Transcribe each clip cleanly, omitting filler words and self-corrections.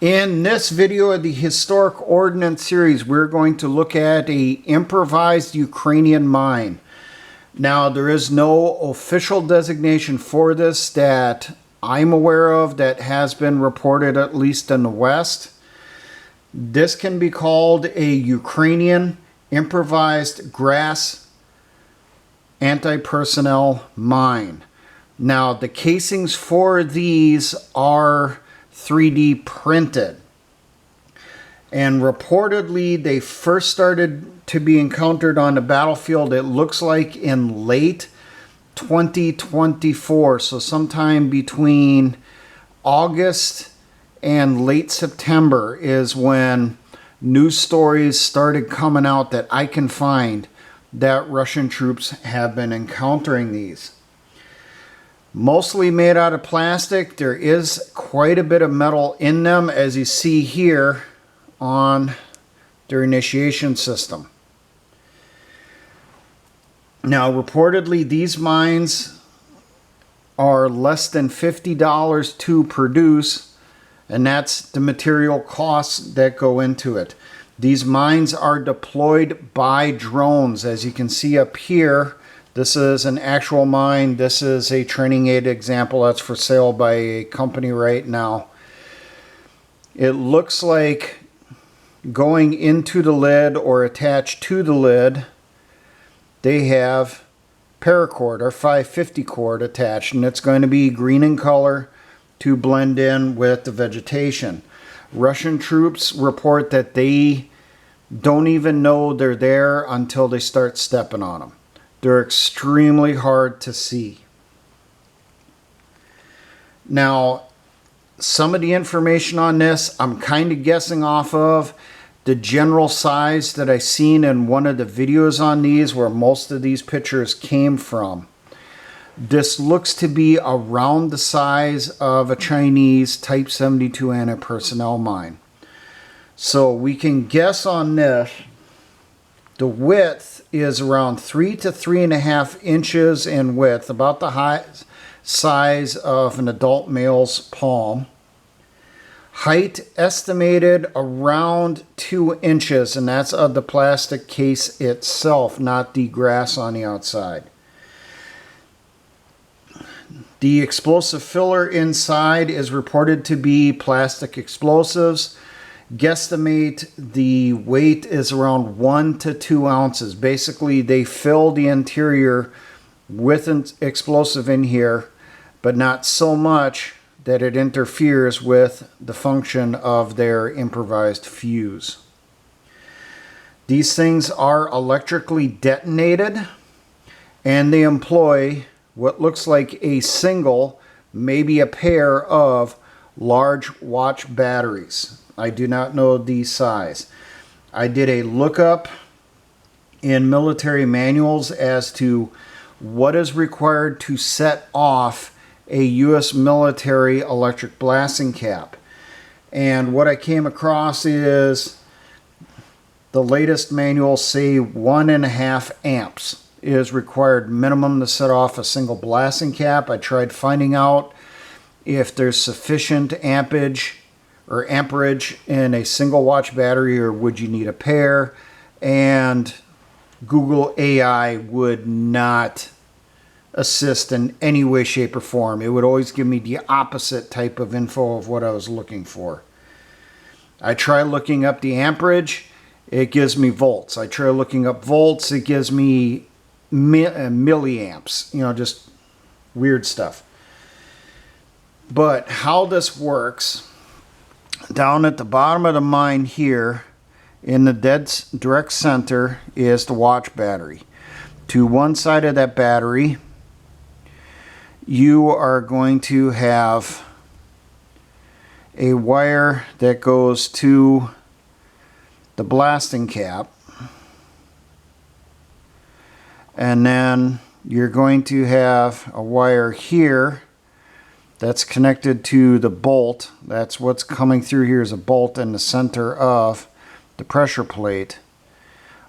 In this video of the Historic Ordnance series, we're going to look at a improvised Ukrainian mine. Now, there is no official designation for this that I'm aware of that has been reported, at least in the West. This can be called a Ukrainian improvised grass antipersonnel mine. Now, the casings for these are 3D printed. And reportedly, they first started to be encountered on the battlefield, it looks like in late 2024. So sometime between August and late September is when news stories started coming out that I can find that Russian troops have been encountering these. Mostly made out of plastic. There is quite a bit of metal in them, as you see here on their initiation system. Now, reportedly, these mines are less than $50 to produce, and that's the material costs that go into it. These mines are deployed by drones, as you can see up here. This is an actual mine. This is a training aid example that's for sale by a company right now. It looks like going into the lid or attached to the lid, they have paracord or 550 cord attached, and it's going to be green in color to blend in with the vegetation. Russian troops report that they don't even know they're there until they start stepping on them. They're extremely hard to see. Now, some of the information on this, I'm kind of guessing off of the general size that I seen in one of the videos on these, where most of these pictures came from. This looks to be around the size of a Chinese Type 72 antipersonnel mine. So we can guess on this. The width is around 3 to 3.5 inches in width, about the size of an adult male's palm. Height estimated around 2 inches, and that's of the plastic case itself, not the grass on the outside. The explosive filler inside is reported to be plastic explosives. Guesstimate the weight is around 1 to 2 ounces. Basically, they fill the interior with an explosive in here, but not so much that it interferes with the function of their improvised fuse. These things are electrically detonated, and they employ what looks like a single, maybe a pair of large watch batteries. I do not know the size. I did a lookup in military manuals as to what is required to set off a U.S. military electric blasting cap. And what I came across is the latest manuals say 1.5 amps is required minimum to set off a single blasting cap. I tried finding out if there's sufficient amperage in a single watch battery, or would you need a pair, and Google AI would not assist in any way, shape, or form. It would always give me the opposite type of info of what I was looking for. I try looking up the amperage, it gives me volts. I try looking up volts, it gives me milliamps, just weird stuff. But how this works, down at the bottom of the mine here, in the direct center, is the watch battery. To one side of that battery, you are going to have a wire that goes to the blasting cap. And then you're going to have a wire here that's connected to the bolt. That's what's coming through here, is a bolt in the center of the pressure plate.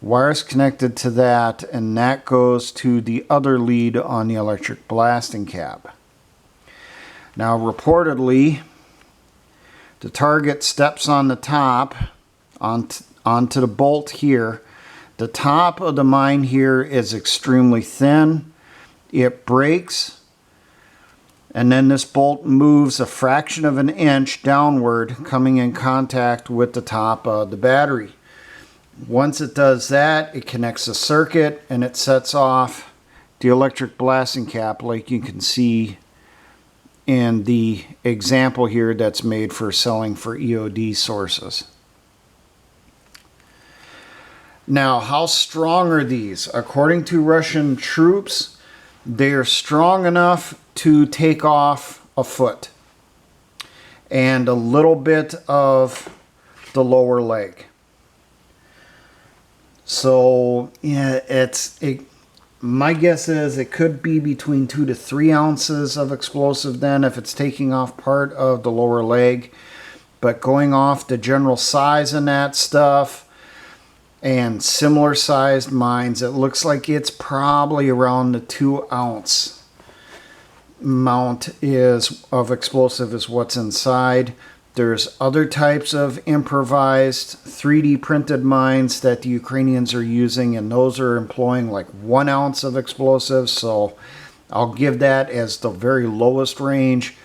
Wires connected to that, and that goes to the other lead on the electric blasting cap. Now, reportedly, The target steps on the top, onto the bolt here. The top of the mine here is extremely thin. It breaks, and then this bolt moves a fraction of an inch downward, coming in contact with the top of the battery. Once it does that, it connects the circuit and it sets off the electric blasting cap, like you can see in the example here that's made for selling for EOD sources. Now, how strong are these? According to Russian troops, they are strong enough to take off a foot and a little bit of the lower leg. So, yeah, my guess is it could be between 2 to 3 ounces of explosive then if it's taking off part of the lower leg. But going off the general size in that stuff and similar sized mines, it looks like it's probably around the 2 ounce amount of explosive is what's inside. There's other types of improvised 3D printed mines that the Ukrainians are using, and those are employing like 1 ounce of explosives. So I'll give that as the very lowest range,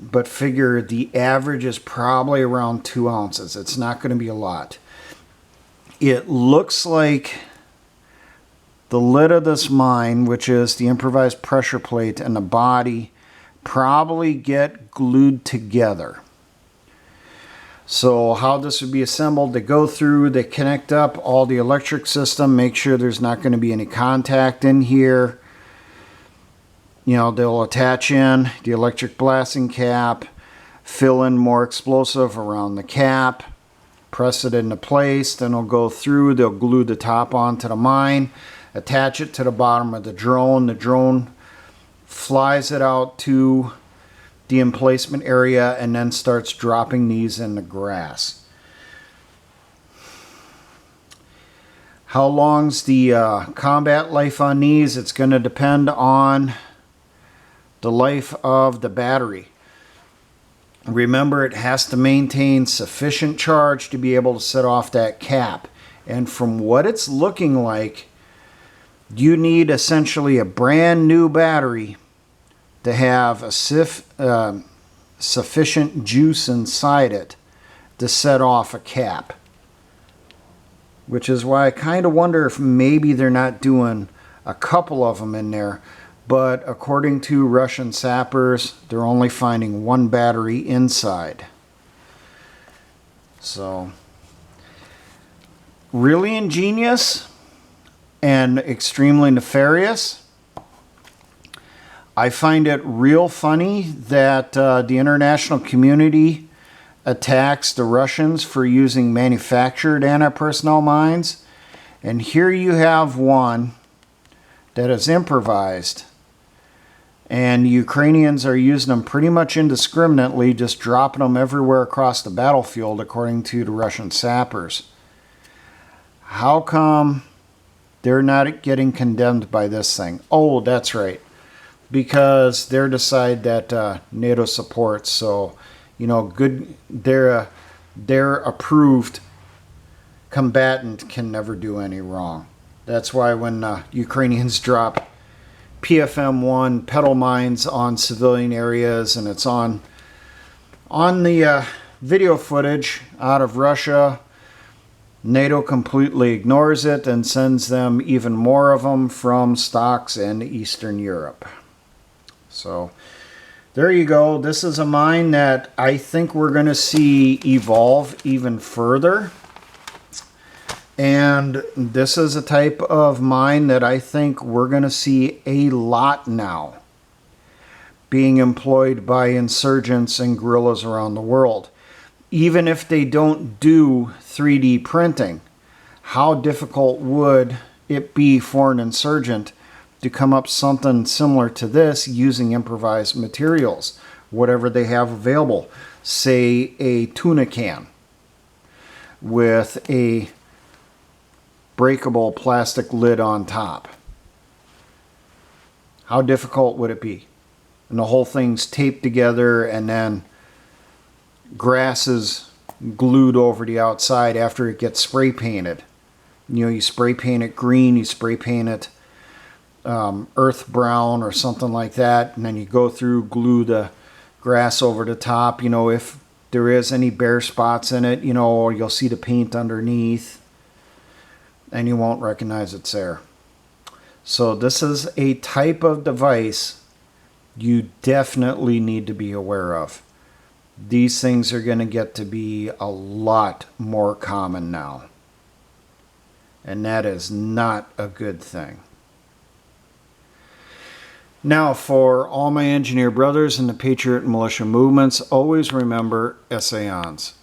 but figure the average is probably around 2 ounces. It's not going to be a lot. It looks like the lid of this mine, which is the improvised pressure plate, and the body probably get glued together. So how this would be assembled, they go through, they connect up all the electric system, make sure there's not going to be any contact in here. You know, they'll attach in the electric blasting cap, fill in more explosive around the cap, press it into place, then they'll go through, they'll glue the top onto the mine, attach it to the bottom of the drone. The drone flies it out to the emplacement area and then starts dropping these in the grass. How long's the combat life on these? It's going to depend on the life of the battery. Remember, it has to maintain sufficient charge to be able to set off that cap. And from what it's looking like, you need essentially a brand new battery to have a sufficient juice inside it to set off a cap. Which is why I kind of wonder if maybe they're not doing a couple of them in there. But according to Russian sappers, they're only finding 1 battery inside. So, really ingenious and extremely nefarious. I find it real funny that the international community attacks the Russians for using manufactured antipersonnel mines. And here you have one that is improvised. And the Ukrainians are using them pretty much indiscriminately, just dropping them everywhere across the battlefield, according to the Russian sappers. How come they're not getting condemned by this thing? Oh, that's right. Because they're the side that NATO supports. So, you know, good. Their approved combatant can never do any wrong. That's why when Ukrainians drop PFM-1 pedal mines on civilian areas, and it's on the video footage out of Russia, NATO completely ignores it and sends them even more of them from stocks in Eastern Europe. So there you go. This is a mine that I think we're going to see evolve even further. And this is a type of mine that I think we're going to see a lot now being employed by insurgents and guerrillas around the world. Even if they don't do 3D printing, how difficult would it be for an insurgent to come up something similar to this using improvised materials, whatever they have available? Say a tuna can with a breakable plastic lid on top. How difficult would it be? And the whole thing's taped together and then grass is glued over the outside after it gets spray painted. You know, you spray paint it green, you spray paint it earth brown or something like that, and then you go through, glue the grass over the top. You know, if there is any bare spots in it, you know, or you'll see the paint underneath and you won't recognize it's there. So this is a type of device you definitely need to be aware of. These things are going to get to be a lot more common now. And that is not a good thing. Now, for all my engineer brothers in the Patriot Militia movements, always remember essayons.